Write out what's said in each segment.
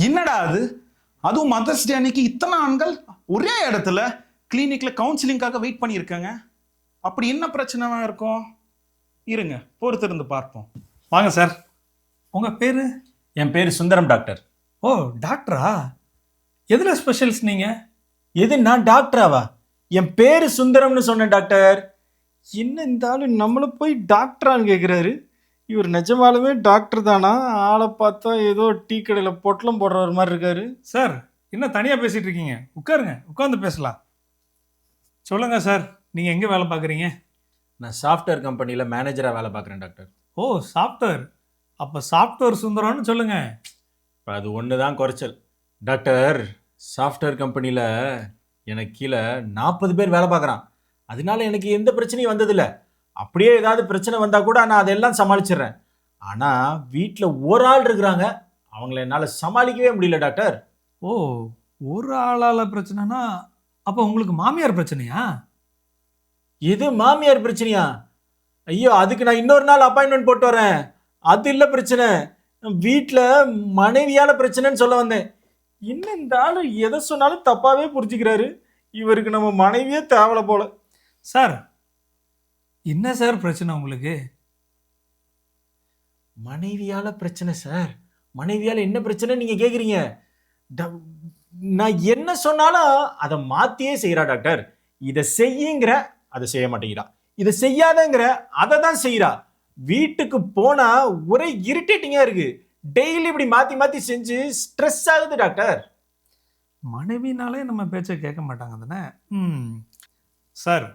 என்னடா அது? அதுவும் மதர்ஸ் டே அன்னைக்கு இத்தனை ஆண்கள் ஒரே இடத்துல கிளினிக்ல கவுன்சிலிங்காக வெயிட் பண்ணியிருக்காங்க. அப்படி என்ன பிரச்சனை இருக்கும்? இருங்க, பொறுத்திருந்து பார்ப்போம். வாங்க சார். உங்க பேரு? என் பேர் சுந்தரம் டாக்டர். ஓ, டாக்டரா? எதுல ஸ்பெஷலிஸ்ட் நீங்க? எது நான் டாக்டராவா? என் பேரு சுந்தரம்னு சொன்னேன் டாக்டர். என்ன இந்த ஆளு நம்மள போய் டாக்டரான்னு கேட்குறாரு. இவர் நிஜமாலுமே டாக்டர் தானா? ஆளை பார்த்தா ஏதோ டீ கடையில் பொட்டலம் போடுறவர் மாதிரி இருக்காரு. சார், என்ன தனியா பேசிட்டு இருக்கீங்க? உட்காருங்க, உட்கார்ந்து பேசலாம். சொல்லுங்க சார், நீங்க எங்க வேலை பார்க்குறீங்க? நான் சாஃப்ட்வேர் கம்பெனியில் மேனேஜராக வேலை பார்க்குறேன் டாக்டர். ஓ, சாஃப்ட்வேர். அப்ப சாஃப்ட்வேர் சுந்தரம்னு சொல்லுங்க. இப்போ அது ஒன்று தான் குறைச்சல் டாக்டர். சாஃப்ட்வேர் கம்பெனியில் எனக்கு கீழே 40 பேர் வேலை பார்க்குறான். அதனால எனக்கு எந்த பிரச்சனையும் வந்ததில்லை. அப்படியே ஏதாவது பிரச்சனை வந்தால் கூட நான் அதெல்லாம் சமாளிச்சிடுறேன். ஆனால் வீட்டில் ஒரு ஆள் இருக்கிறாங்க, அவங்கள என்னால் சமாளிக்கவே முடியல டாக்டர். ஓ, ஒரு ஆளால பிரச்சனைனா அப்ப உங்களுக்கு மாமியார் பிரச்சனையா? எது மாமியார் பிரச்சனையா? ஐயோ, அதுக்கு நான் இன்னொரு நாள் அப்பாயின்மெண்ட் போட்டு வரேன். அது இல்லை பிரச்சனை. வீட்டில் மனைவியால் பிரச்சனைன்னு சொல்ல வந்தேன். இன்னும் இந்த ஆள் எதை சொன்னாலும் தப்பாகவே புரிஞ்சுக்கிறாரு. இவருக்கு நம்ம மனைவியே தேவலை போல. சார், என்ன சார் பிரச்சனை உங்களுக்கு? மனைவியால பிரச்சனை சார். மனைவியால என்ன பிரச்சனை நீங்க கேக்குறீங்க? நான் என்ன சொன்னாலும் அதை மாத்தியே செய்யறா டாக்டர். இதை செய்யுங்கிற அதை செய்ய மாட்டேங்கிறா, இதை செய்யாதங்கிற அதை தான் செய்யறா. வீட்டுக்கு போனா ஒரே இரிட்டேட்டிங்கா இருக்கு. டெய்லி இப்படி மாத்தி மாத்தி செஞ்சு ஸ்ட்ரெஸ் ஆகுது டாக்டர். மனைவினாலே நம்ம பேச்சை கேட்க மாட்டாங்க தானே? சார்,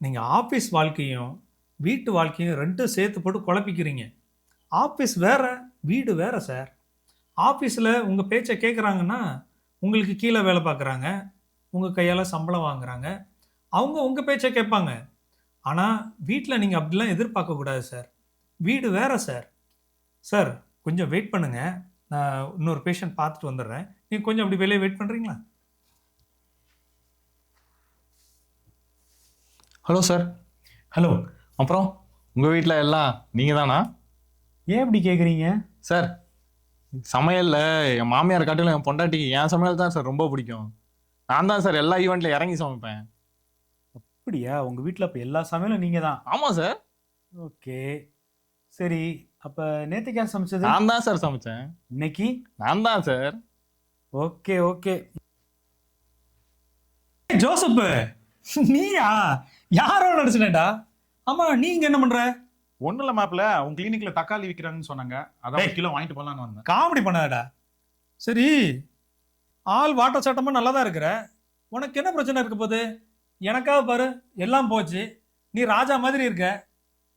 நீங்கள் ஆஃபீஸ் வாழ்க்கையும் வீட்டு வாழ்க்கையும் ரெண்டும் சேர்த்து போட்டு குழப்பிக்கிறீங்க. ஆஃபீஸ் வேற, வீடு வேற சார். ஆஃபீஸில் உங்கள் பேச்சை கேட்குறாங்கன்னா உங்களுக்கு கீழே வேலை பார்க்குறாங்க, உங்கள் கையால் சம்பளம் வாங்குறாங்க, அவங்க உங்கள் பேச்சை கேட்பாங்க. ஆனால் வீட்டில் நீங்கள் அப்படிலாம் எதிர்பார்க்கக்கூடாது சார். வீடு வேற சார். சார், கொஞ்சம் வெயிட் பண்ணுங்கள், நான் இன்னொரு பேஷண்ட் பார்த்துட்டு வந்துடுறேன். நீங்கள் கொஞ்சம் அப்படி வெளியே வெயிட் பண்ணுறீங்களா? Hello sir. ஹலோ. அப்புறம் உங்கள் வீட்டில் எல்லாம் நீங்கள் தானா? ஏன் இப்படி கேட்குறீங்க? சார், சமையலில் என் மாமியார் காட்டிலும் என் பொண்டாட்டிக்கு என் சமையல் தான் சார் ரொம்ப பிடிக்கும். நான் தான் சார் எல்லா ஈவெண்ட்டில் இறங்கி சமைப்பேன். அப்படியா? உங்கள் வீட்டில் அப்போ எல்லா சமையலும் நீங்கள் தான்? ஆமாம் சார். ஓகே, சரி. அப்போ நேற்றுக்கு யார் சமைச்சது? நான் தான் சார் சமைச்சேன். இன்னைக்கு? நான் தான் சார். Okay okay. ஜோசப், நீயா? யாரோ நினைச்சேன்டா. ஆமா, நீ இங்க என்ன பண்ற? ஒன்றும் இல்லை மாப்பிள்ள, உங்க கிளினிக்கில் தக்காளி விற்கிறாங்கன்னு சொன்னாங்க, அதான் கிலோ வாங்கிட்டு போகலான்னு வந்தேன். காமெடி பண்ணாடா. சரி, ஆள் வாட்ட சட்டமா நல்லா தான் இருக்கிற. உனக்கு என்ன பிரச்சனை இருக்க போகுது? எனக்காக பாரு, எல்லாம் போச்சு. நீ ராஜா மாதிரி இருக்க.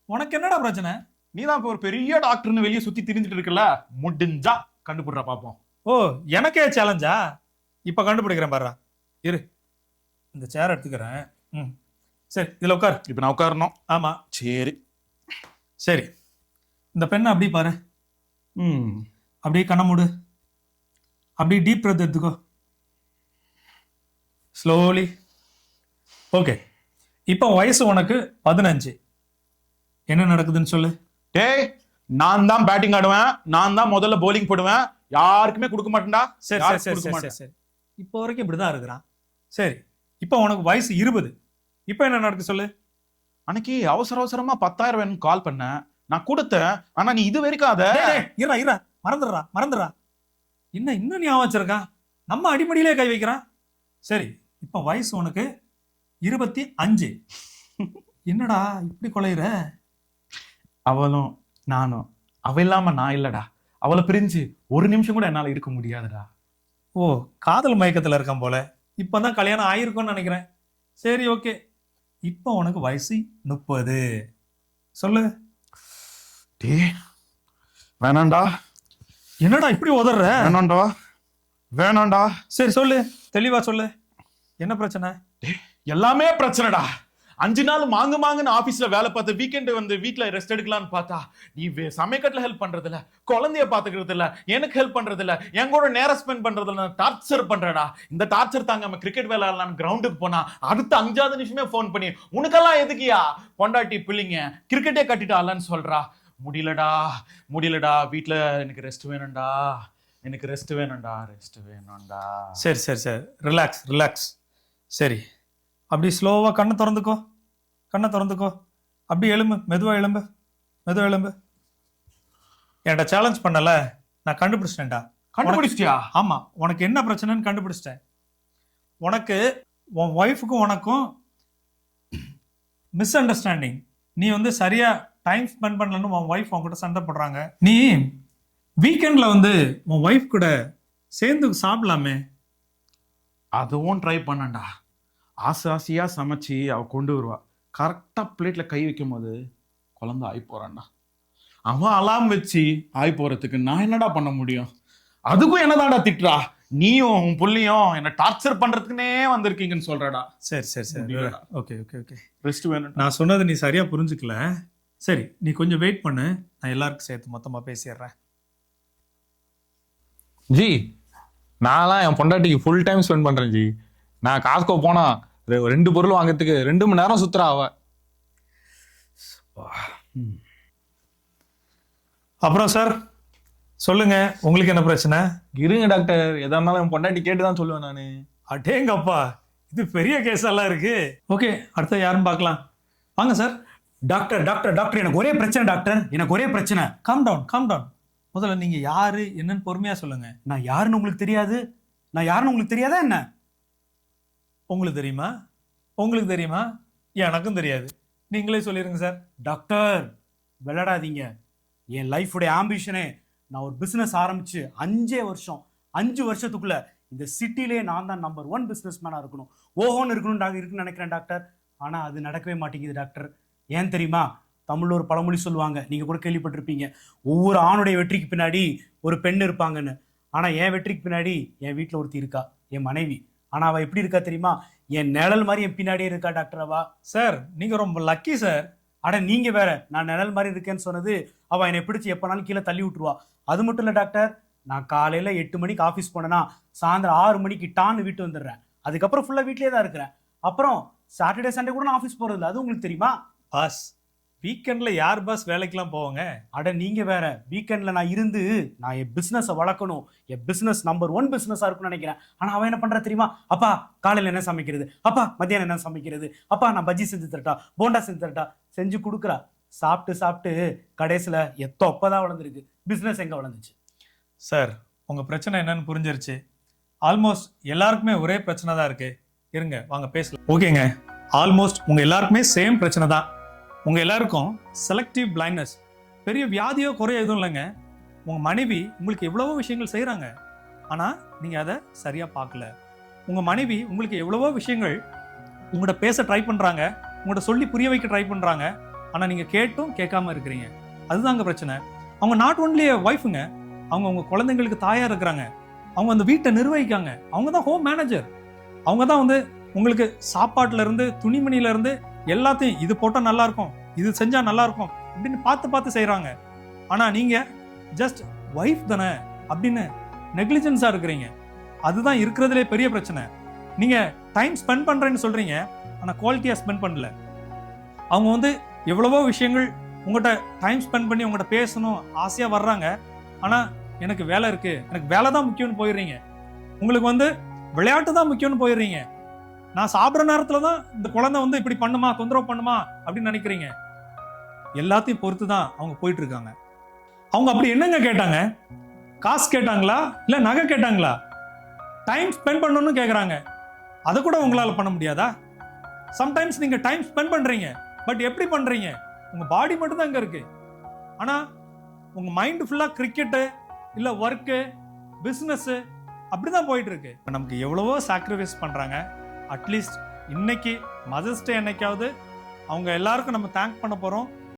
உனக்கு என்னடா பிரச்சனை? நீ தான் இப்போ ஒரு பெரிய டாக்டர்னு வெளியே சுற்றி திரிஞ்சுட்டு இருக்கல, முடிஞ்சா கண்டுபிடுறா பார்ப்போம். ஓ, எனக்கே சேலஞ்சா? இப்போ கண்டுபிடிக்கிறேன் பாரு. இரு, இந்த சேர் எடுத்துக்கிறேன். சரி, இதில் உட்கார். இப்போ நான் உட்காரணும்? ஆமாம். சரி சரி, இந்த பெண்ணை அப்படியே பாரு. அப்படியே கண்ண மூடு. அப்படியே டீப் பிரெத் எடுத்துக்கோ. ஸ்லோலி. ஓகே, இப்போ வயசு உனக்கு 15. என்ன நடக்குதுன்னு சொல்லு. டேய், நான் தான் பேட்டிங் ஆடுவேன், நான் தான் முதல்ல போலிங் போடுவேன், யாருக்குமே கொடுக்க மாட்டேன்டா. சரி சரி சரி சரி சரி, இப்போ வரைக்கும் இப்படிதான் இருக்கிறான். சரி, இப்போ உனக்கு வயசு 20. இப்போ என்ன நடக்கு சொல்லு. அன்னைக்கு அவசர அவசரமா 10,000 வேணும் கால் பண்ணேன், நான் கொடுத்தேன். ஆனா நீ இது வரைக்கும் அத இரா மறந்துடுறா. இன்னும் ஞாபகம் வச்சிருக்கான். நம்ம அடிப்படையிலே கை வைக்கிறான். சரி, இப்போ வயசு உனக்கு 25. என்னடா இப்படி கொலையிற? அவளும் நானும், அவ இல்லாம நான் இல்லடா. அவளை பிரிஞ்சு ஒரு நிமிஷம் கூட என்னால இருக்க முடியாதுடா. ஓ, காதல் மயக்கத்துல இருக்கான் போல. இப்பதான் கல்யாணம் ஆயிருக்கும்னு நினைக்கிறேன். சரி, ஓகே. இப்போ உனக்கு வயசு 30. சொல்லு. டேய், வேணாண்டா. என்னடா இப்படி உதற? வேணாண்டா. சரி சொல்லு, தெளிவா சொல்லு, என்ன பிரச்சனை? எல்லாமே பிரச்சனைடா. 5 நாள் மாங்குன்னு ஆபீஸ்ல வேலை பார்த்து வீக்கெண்ட் வந்து வீட்டுல ரெஸ்ட் எடுக்கலான்னு பார்த்தா நீ சமைக்கட்டுல ஹெல்ப் பண்றது இல்ல, குழந்தைய பாத்துக்கிறது இல்ல, எனக்கு ஹெல்ப் பண்றது இல்ல, என் கூட நேரம் ஸ்பெண்ட் பண்றது இல்ல, டார்ச்சர் பண்றடா. இந்த டார்ச்சர் தாங்க கிரிக்கெட் விளையாடலான்னு கிரவுண்டுக்கு போனா அடுத்த 5வது நிமிஷமே போன் பண்ணி உனக்கெல்லாம் எதுக்கியா பொண்டாட்டி பிள்ளைங்க கிரிக்கெட்டே கட்டிட்டாலன்னு சொல்றா. முடியலடா, வீட்டுல எனக்கு ரெஸ்ட் வேணும்டா, எனக்கு ரெஸ்ட் வேணும்டா, ரெஸ்ட் வேணும்டா. சரி சரி சரி, ரிலாக்ஸ் ரிலாக்ஸ். சரி, அப்படி ஸ்லோவாக கண்ணை திறந்துக்கோ, கண்ணை திறந்துக்கோ. அப்படி எலும்பு, மெதுவாக எலும்பு, மெதுவாக எலும்பு. என்கிட்ட சேலஞ்ச் பண்ணல, நான் கண்டுபிடிச்சிட்டேன்டா. கண்டுபிடிச்சிட்டியா? ஆமாம், உனக்கு என்ன பிரச்சனைன்னு கண்டுபிடிச்சிட்டேன். உனக்கு உன் ஒய்ஃபுக்கும் உனக்கும் மிஸ் அண்டர்ஸ்டாண்டிங். நீ வந்து சரியா டைம் ஸ்பெண்ட் பண்ணலன்னு உன் ஒய்ஃப் உன்கிட்ட சண்டை போடுறாங்க. நீ வீக்கெண்ட்ல வந்து உன் ஒய்ஃப் கூட சேர்ந்து சாப்பிடலாமே. அதுவும் ட்ரை பண்ணண்டா. ஆசை ஆசையா சமைச்சு அவ கொண்டு வருவா. கரெக்டா பிளேட்ல கை வைக்கும் போது குழந்தை ஆகி போறான்டா. அவன் அலாம் வச்சு ஆகி போறதுக்கு நான் என்னடா பண்ண முடியும்? அதுக்கும் என்னதான்டா திட்டுறா? நீயும் உன் புள்ளியும் என்ன டார்ச்சர் பண்றதுக்குன்னே வந்திருக்கீங்கன்னு சொல்றடா. சரி சரி சரி, முடியலடா. Okay okay okay. ரெஸ்ட் வேணும். நான் சொன்னது நீ சரியா புரிஞ்சுக்கல. சரி, நீ கொஞ்சம் வெயிட் பண்ணு, நான் எல்லாருக்கும் சேர்த்து மொத்தமா பேசிடுறேன். ஜி, நான்லாம் என் பொண்டாட்டிக்கு ஃபுல் டைம் ஸ்பெண்ட் பண்றேன் ஜி. நான் காஸ்கோ போனா 2 பொருள் வாங்குறதுக்கு 2 மணி நேரம் சுத்துறா அவ. அப்புறம் சார் சொல்லுங்க, உங்களுக்கு என்ன பிரச்சனை? இருங்க டாக்டர், எதா இருந்தாலும் என் பொண்டாட்டி கேட்டுதான் சொல்லுவேன் நானு. அடேங்கப்பா, இது பெரிய கேஸ் எல்லாம் இருக்கு. ஓகே, அடுத்த யாருன்னு பார்க்கலாம். வாங்க சார். டாக்டர் டாக்டர் டாக்டர் எனக்கு ஒரே பிரச்சனை டாக்டர், எனக்கு ஒரே பிரச்சனை. Calm down calm down. முதல்ல நீங்க யாரு என்னன்னு பொறுமையா சொல்லுங்க. நான் யாருன்னு உங்களுக்கு தெரியாது? நான் யாருன்னு உங்களுக்கு தெரியாதா என்ன? உங்களுக்கு தெரியுமா? உங்களுக்கு தெரியுமா? எனக்கும் தெரியாது. நீங்களே சொல்லிருங்க சார். டாக்டர் விளையாடாதீங்க. என் லைஃபுடைய ஆம்பிஷனே, நான் ஒரு பிஸ்னஸ் ஆரம்பிச்சு 5 வருஷத்துக்குள்ள இந்த சிட்டிலே நான் தான் நம்பர் 1 பிஸ்னஸ் மேனாக இருக்கணும், ஓஹோன்னு இருக்குன்னு நினைக்கிறேன் டாக்டர். ஆனால் அது நடக்கவே மாட்டேங்குது டாக்டர். ஏன் தெரியுமா? தமிழ்ல ஒரு பழமொழி சொல்லுவாங்க, நீங்கள் கூட கேள்விப்பட்டிருப்பீங்க, ஒவ்வொரு ஆணுடைய வெற்றிக்கு பின்னாடி ஒரு பெண் இருப்பாங்கன்னு. ஆனால் என் வெற்றிக்கு பின்னாடி என் வீட்டில் ஒருத்தி இருக்கா, என் மனைவி. ஆனால் அவள் எப்படி இருக்கா தெரியுமா? என் நிழல் மாதிரி என் பின்னாடியே இருக்கா டாக்டர் அவா. சார், நீங்க ரொம்ப லக்கி சார். அட நீங்க வேற, நான் நிழல் மாதிரி இருக்கேன்னு சொன்னது அவள் என்னை பிடிச்சி எப்போனாலும் கீழே தள்ளி விட்டுருவா. அது மட்டும் இல்லை டாக்டர், நான் காலையில் 8 மணிக்கு ஆஃபீஸ் போனேன்னா சாயந்தரம் 6 மணிக்கு டான்னு வீட்டு வந்துடுறேன். அதுக்கப்புறம் ஃபுல்லாக வீட்லேயே தான் இருக்கிறேன். அப்புறம் சாட்டர்டே சண்டே கூட நான் ஆஃபீஸ் போகிறதில்ல. அது உங்களுக்கு தெரியுமா? பாஸ், வீக்கெண்ட்ல யார் பாஸ் வேலைக்கெல்லாம் போவாங்க? அட நீங்க வேற, வீக்கெண்ட்ல நான் இருந்து நான் என் பிசினஸை வளர்க்கணும், என் பிசினஸ் நம்பர் 1 பிசினஸா இருக்கும்னு நினைக்கிறேன். ஆனா அவன் என்ன பண்றா தெரியுமா? அப்பா காலையில என்ன சமைக்கிறது, அப்பா மத்தியானம் என்ன சமைக்கிறது, அப்பா நான் பஜ்ஜி செஞ்சு தரட்டா, போண்டா செஞ்சு தரட்டா, செஞ்சு கொடுக்குறா. சாப்பிட்டு சாப்பிட்டு கடைசியில எப்பதான் வளர்ந்துருக்கு, பிசினஸ் எங்க வளர்ந்துச்சு? சார், உங்க பிரச்சனை என்னன்னு புரிஞ்சிருச்சு. ஆல்மோஸ்ட் எல்லாருக்குமே ஒரே பிரச்சனை தான் இருக்கு. இருங்க, வாங்க பேசலாம். ஓகேங்க, ஆல்மோஸ்ட் உங்க எல்லாருக்குமே சேம் பிரச்சனை தான். உங்க எல்லாருக்கும் செலக்டிவ் பிளைண்ட்னஸ், பெரிய வியாதியோ குறையோ எதுவும் இல்லைங்க. உங்க மனைவி உங்களுக்கு எவ்வளவோ விஷயங்கள் செய்யறாங்க, ஆனா நீங்க அதை சரியா பார்க்கல. உங்க மனைவி உங்களுக்கு எவ்வளவோ விஷயங்கள் உங்கள்கிட்ட பேச ட்ரை பண்றாங்க, உங்கள்கிட்ட சொல்லி புரிய வைக்க ட்ரை பண்றாங்க, ஆனா நீங்க கேட்டும் கேட்காம இருக்கிறீங்க. அதுதாங்க பிரச்சனை. அவங்க நாட் ஒன்லி ஒய்ஃபுங்க, அவங்க உங்க குழந்தைங்களுக்கு தாயா இருக்கிறாங்க. அவங்க அந்த வீட்டை நிர்வகிக்காங்க. அவங்க தான் ஹோம் மேனேஜர். அவங்க தான் வந்து உங்களுக்கு சாப்பாட்டுல இருந்து துணிமணில இருந்து எல்லாத்தையும், இது போட்டா நல்லா இருக்கும், இது செஞ்சா நல்லா இருக்கும் அப்படின்னு பார்த்து பார்த்து செய்யறாங்க. ஆனா நீங்க ஜஸ்ட் ஒய்ஃப் தானே அப்படின்னு நெக்லிஜென்ஸா இருக்கிறீங்க. அதுதான் இருக்கிறதுலே பெரிய பிரச்சனை. நீங்க டைம் ஸ்பெண்ட் பண்றேன்னு சொல்றீங்க, ஆனா குவாலிட்டியா ஸ்பெண்ட் பண்ணல. அவங்க வந்து எவ்வளவோ விஷயங்கள் உங்கள்கிட்ட டைம் ஸ்பெண்ட் பண்ணி உங்கள்கிட்ட பேசணும் ஆசையா வர்றாங்க. ஆனா எனக்கு வேலை இருக்கு, எனக்கு வேலை தான் முக்கியம்னு போயிடுறீங்க. உங்களுக்கு வந்து விளையாட்டு தான் முக்கியம்னு போயிடுறீங்க. நான் சாப்பிட்ற நேரத்துல தான் இந்த குழந்தை வந்து இப்படி பண்ணுமா, தொந்தரவு பண்ணுமா அப்படின்னு நினைக்கிறீங்க. எல்லாத்தையும் பொறுத்து தான் அவங்க போயிட்டு இருக்காங்க. அவங்க அப்படி என்னங்க கேட்டாங்க? காசு கேட்டாங்களா, இல்ல நகை கேட்டாங்களா? டைம் ஸ்பெண்ட் பண்ணணும்னு கேக்குறாங்க. அதை கூட உங்களால பண்ண முடியாதா? சம்டைம்ஸ் நீங்க டைம் ஸ்பெண்ட் பண்றீங்க, பட் எப்படி பண்றீங்க? உங்க பாடி மட்டும் தான் இங்க இருக்கு, ஆனா உங்க மைண்ட் ஃபுல்லா கிரிக்கெட்டு இல்ல ஒர்க்கு பிசினஸ் அப்படிதான் போயிட்டு இருக்கு. நமக்கு எவ்வளவோ சாக்ரிஃபைஸ் பண்றாங்க. அட்லீஸ்ட் இன்னைக்கு மதர்ஸ் டே அன்னைக்காவது அவங்க எல்லாருக்கும் நம்ம தேங்க் பண்ண போறோம்.